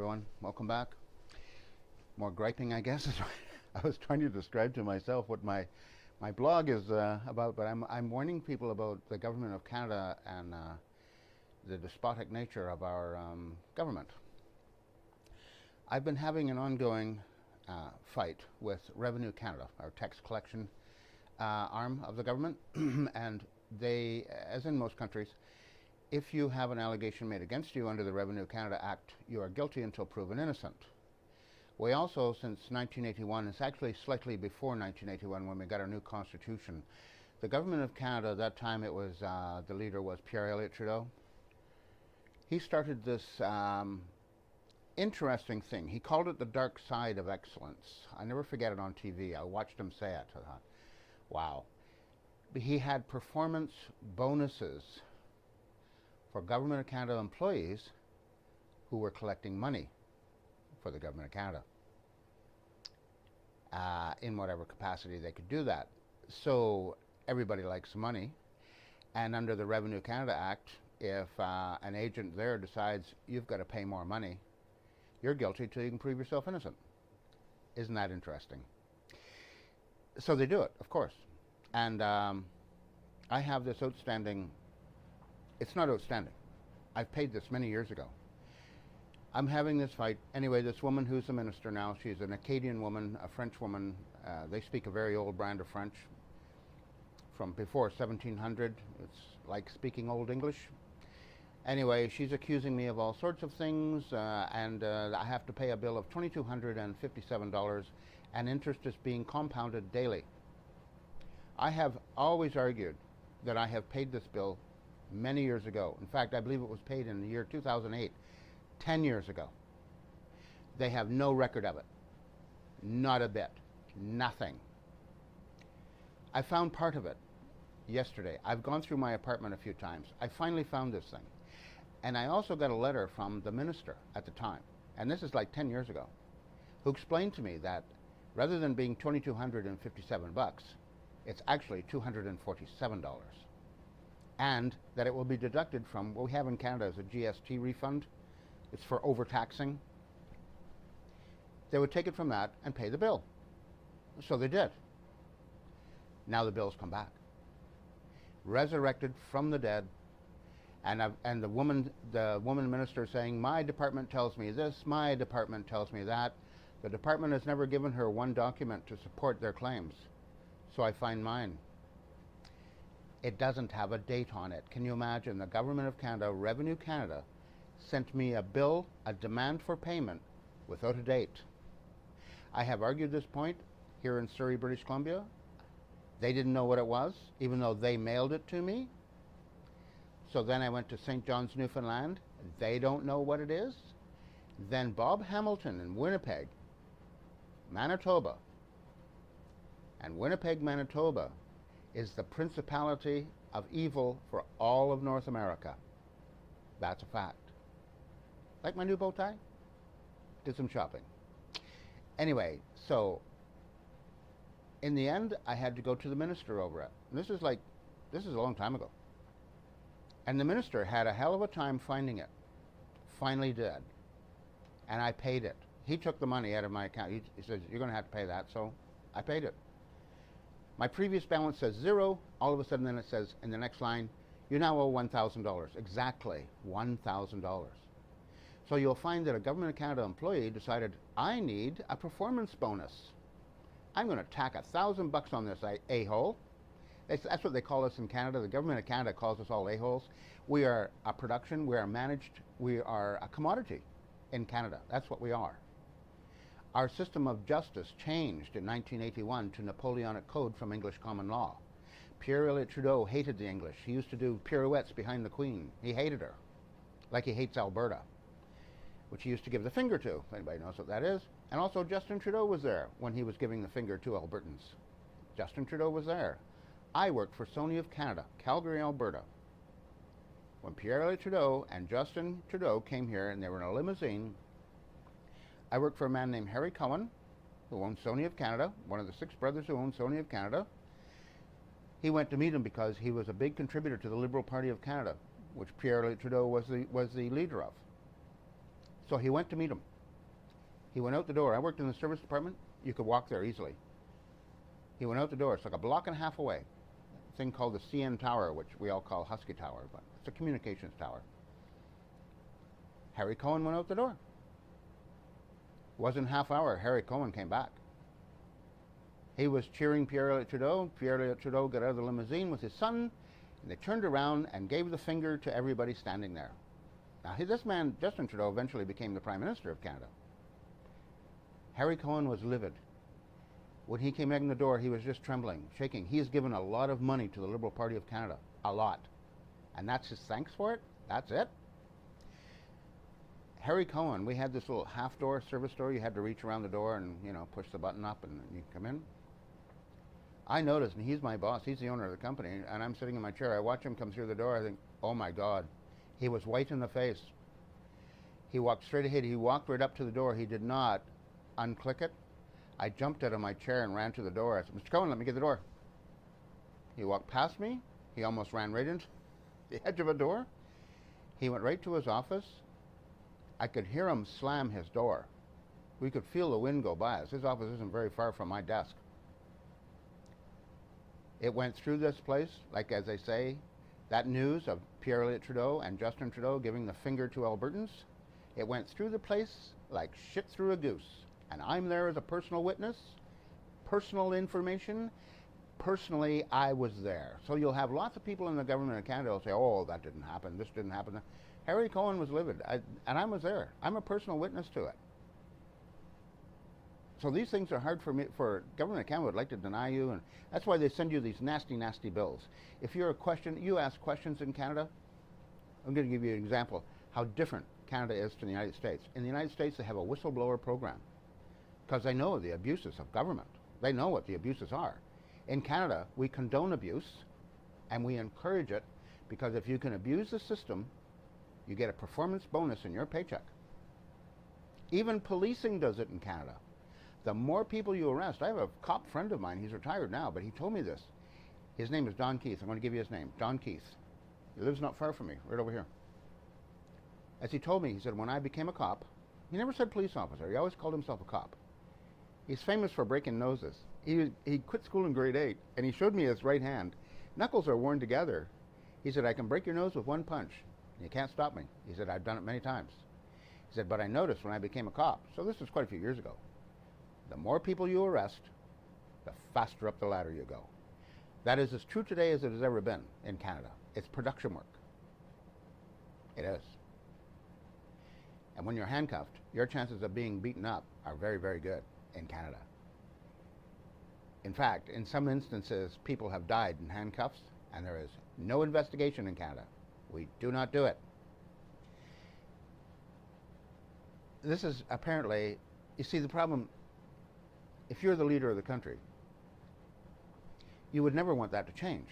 everyone. Welcome back. More griping, I guess. I was trying to describe to myself what my blog is about, but I'm warning people about the government of Canada and the despotic nature of our government. I've been having an ongoing fight with Revenue Canada, our tax collection arm of the government, and they, as in most countries, if you have an allegation made against you under the Revenue Canada Act, you are guilty until proven innocent. We also, since 1981, it's actually slightly before 1981 when we got our new constitution, the government of Canada, at that time it was, the leader was Pierre Trudeau. He started this interesting thing. He called it the dark side of excellence. I never forget it on TV. I watched him say it. I thought, wow. But he had performance bonuses for Government of Canada employees who were collecting money for the Government of Canada in whatever capacity they could do that. So everybody likes money, and under the Revenue Canada Act, if an agent there decides you've got to pay more money, you're guilty till you can prove yourself innocent. Isn't that interesting? So they do it, of course. And I have this outstanding, it's not outstanding. I've paid this many years ago. I'm having this fight. Anyway, this woman who's a minister now, she's an Acadian woman, a French woman. They speak a very old brand of French from before 1700. It's like speaking Old English. Anyway, she's accusing me of all sorts of things, and I have to pay a bill of $2,257, and interest is being compounded daily. I have always argued that I have paid this bill many years ago. In fact, I believe it was paid in the year 2008, 10 years ago. They have no record of it. Not a bit. Nothing. I found part of it yesterday. I've gone through my apartment a few times. I finally found this thing. And I also got a letter from the minister at the time, and this is like 10 years ago, who explained to me that rather than being $2,257, it's actually $247. And that it will be deducted from what we have in Canada as a GST refund. It's for overtaxing. They would take it from that and pay the bill. So they did. Now the bill's come back. Resurrected from the dead. And the woman minister saying, my department tells me this, my department tells me that. The department has never given her one document to support their claims. So I find mine. It doesn't have a date on it. Can you imagine? The Government of Canada, Revenue Canada, sent me a bill, a demand for payment, without a date. I have argued this point here in Surrey, British Columbia. They didn't know what it was, even though they mailed it to me. So then I went to St. John's, Newfoundland. They don't know what it is. Then Bob Hamilton in Winnipeg, Manitoba. And Winnipeg, Manitoba is the principality of evil for all of North America. That's a fact. Like my new bow tie? Did some shopping. Anyway, so in the end, I had to go to the minister over it. And this is a long time ago. And the minister had a hell of a time finding it. Finally did. And I paid it. He took the money out of my account. He says, you're going to have to pay that, so I paid it. My previous balance says zero. All of a sudden then it says in the next line, you now owe $1,000. Exactly, $1,000. So you'll find that a Government of Canada employee decided, I need a performance bonus. I'm going to tack $1,000 on this a-hole. That's what they call us in Canada. The Government of Canada calls us all a-holes. We are a production, we are managed, we are a commodity in Canada. That's what we are. Our system of justice changed in 1981 to Napoleonic Code from English common law. Pierre Trudeau hated the English. He used to do pirouettes behind the Queen. He hated her, like he hates Alberta, which he used to give the finger to, if anybody knows what that is. And also Justin Trudeau was there when he was giving the finger to Albertans. Justin Trudeau was there. I worked for Sony of Canada, Calgary, Alberta. When Pierre Trudeau and Justin Trudeau came here and they were in a limousine, I worked for a man named Harry Cohen, who owned Sony of Canada, one of the 6 brothers who owned Sony of Canada. He went to meet him because he was a big contributor to the Liberal Party of Canada, which Pierre Trudeau was the leader of. So he went to meet him. He went out the door. I worked in the service department. You could walk there easily. He went out the door. It's like a block and a half away. A thing called the CN Tower, which we all call Husky Tower, but it's a communications tower. Harry Cohen went out the door. Wasn't half hour, Harry Cohen came back. He was cheering Pierre-Elliott Trudeau. Pierre-Elliott Trudeau got out of the limousine with his son, and they turned around and gave the finger to everybody standing there. Now, this man, Justin Trudeau, eventually became the Prime Minister of Canada. Harry Cohen was livid. When he came in the door, he was just trembling, shaking. He has given a lot of money to the Liberal Party of Canada. A lot. And that's his thanks for it? That's it? Harry Cohen, we had this little half-door service door. You had to reach around the door and, push the button up and you come in. I noticed, and he's my boss. He's the owner of the company. And I'm sitting in my chair. I watch him come through the door. I think, oh, my God. He was white in the face. He walked straight ahead. He walked right up to the door. He did not unclick it. I jumped out of my chair and ran to the door. I said, Mr. Cohen, let me get the door. He walked past me. He almost ran right into the edge of a door. He went right to his office. I could hear him slam his door. We could feel the wind go by us. His office isn't very far from my desk. It went through this place, like as they say, that news of Pierre-Elliott Trudeau and Justin Trudeau giving the finger to Albertans, it went through the place like shit through a goose. And I'm there as a personal witness, personal information. Personally, I was there. So you'll have lots of people in the government of Canada who say, oh, that didn't happen, this didn't happen. Harry Cohen was livid, and I was there. I'm a personal witness to it. So these things are hard for government of Canada would like to deny you, and that's why they send you these nasty, nasty bills. If you're you ask questions in Canada. I'm going to give you an example how different Canada is to the United States. In the United States, they have a whistleblower program because they know the abuses of government. They know what the abuses are. In Canada, we condone abuse, and we encourage it because if you can abuse the system, you get a performance bonus in your paycheck. Even policing does it in Canada. The more people you arrest, I have a cop friend of mine, he's retired now, but he told me this. His name is Don Keith. I'm going to give you his name, Don Keith. He lives not far from me, right over here. As he told me, he said, when I became a cop, he never said police officer, he always called himself a cop. He's famous for breaking noses. He quit school in grade 8, and he showed me his right hand. Knuckles are worn together. He said, I can break your nose with one punch. You can't stop me. He said, I've done it many times. He said, but I noticed when I became a cop, so this was quite a few years ago, the more people you arrest, the faster up the ladder you go. That is as true today as it has ever been in Canada. It's production work. It is. And when you're handcuffed, your chances of being beaten up are very, very good in Canada. In fact, in some instances, people have died in handcuffs, and there is no investigation in Canada. We do not do it. This is apparently, you see the problem, if you're the leader of the country, you would never want that to change.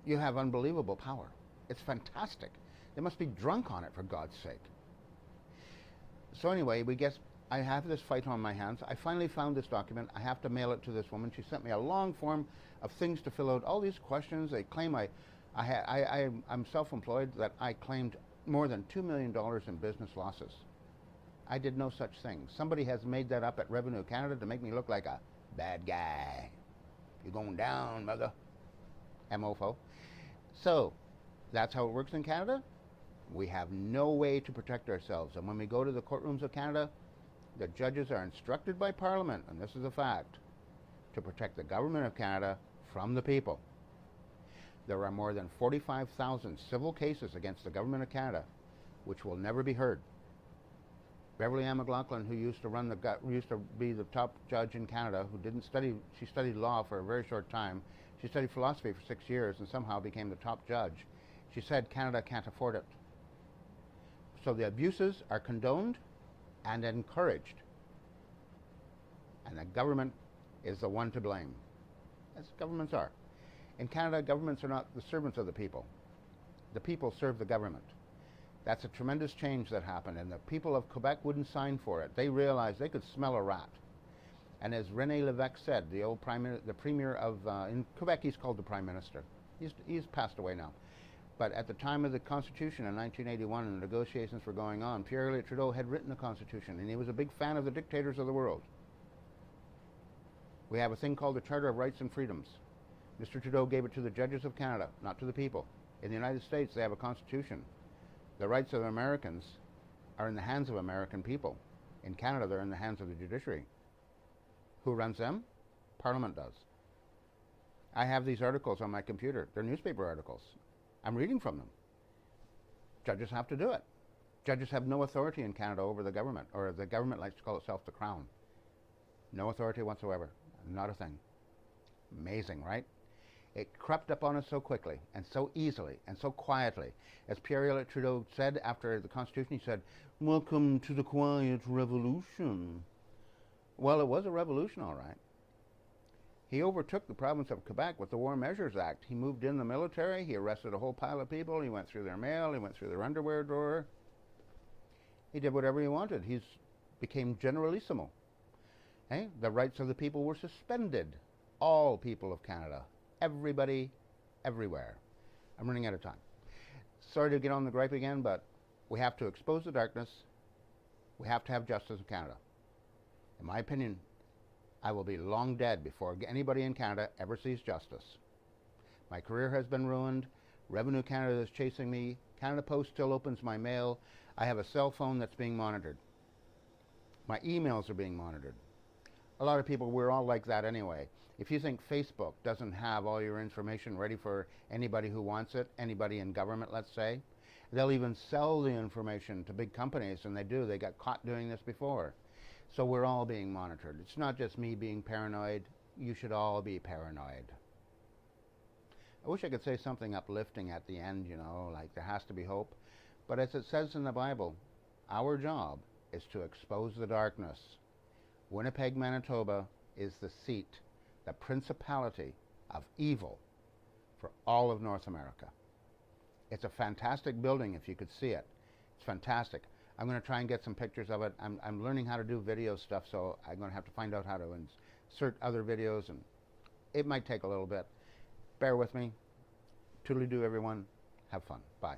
You have unbelievable power. It's fantastic. They must be drunk on it, for God's sake. So anyway, I have this fight on my hands. I finally found this document. I have to mail it to this woman. She sent me a long form of things to fill out, all these questions. They claim I'm self-employed, that I claimed more than $2 million in business losses. I did no such thing. Somebody has made that up at Revenue Canada to make me look like a bad guy. You're going down, mother. MOFO. So, that's how it works in Canada. We have no way to protect ourselves. And when we go to the courtrooms of Canada, the judges are instructed by Parliament, and this is a fact, to protect the government of Canada from the people. There are more than 45,000 civil cases against the government of Canada, which will never be heard. Beverly Ann McLaughlin, who used to be the top judge in Canada, who didn't study, she studied law for a very short time. She studied philosophy for 6 years and somehow became the top judge. She said Canada can't afford it. So the abuses are condoned and encouraged. And the government is the one to blame, as governments are. In Canada, governments are not the servants of the people. The people serve the government. That's a tremendous change that happened, and the people of Quebec wouldn't sign for it. They realized they could smell a rat. And as René Lévesque said, the premier of, in Quebec he's called the Prime Minister. He's passed away now. But at the time of the Constitution in 1981 and the negotiations were going on, Pierre Trudeau had written the Constitution, and he was a big fan of the dictators of the world. We have a thing called the Charter of Rights and Freedoms. Mr. Trudeau gave it to the judges of Canada, not to the people. In the United States, they have a constitution. The rights of Americans are in the hands of American people. In Canada, they're in the hands of the judiciary. Who runs them? Parliament does. I have these articles on my computer. They're newspaper articles. I'm reading from them. Judges have to do it. Judges have no authority in Canada over the government, or the government likes to call itself the Crown. No authority whatsoever. Not a thing. Amazing, right? It crept up on us so quickly and so easily and so quietly. As Pierre Trudeau said after the Constitution, he said, "Welcome to the quiet revolution." Well, it was a revolution, all right. He overtook the province of Quebec with the War Measures Act. He moved in the military. He arrested a whole pile of people. He went through their mail. He went through their underwear drawer. He did whatever he wanted. He became generalissimo. Hey? The rights of the people were suspended. All people of Canada. Everybody, everywhere. I'm running out of time. Sorry to get on the gripe again, but we have to expose the darkness. We have to have justice in Canada. In my opinion, I will be long dead before anybody in Canada ever sees justice. My career has been ruined. Revenue Canada is chasing me. Canada Post still opens my mail. I have a cell phone that's being monitored. My emails are being monitored. A lot of people, we're all like that anyway. If you think Facebook doesn't have all your information ready for anybody who wants it, anybody in government, let's say, they'll even sell the information to big companies, and they do. They got caught doing this before. So we're all being monitored. It's not just me being paranoid. You should all be paranoid. I wish I could say something uplifting at the end, you know, like there has to be hope. But as it says in the Bible, our job is to expose the darkness. Winnipeg, Manitoba is the seat, the principality of evil for all of North America. It's a fantastic building if you could see it. It's fantastic. I'm going to try and get some pictures of it. I'm learning how to do video stuff, so I'm going to have to find out how to insert other videos, and it might take a little bit. Bear with me. Toodly-doo, everyone. Have fun. Bye.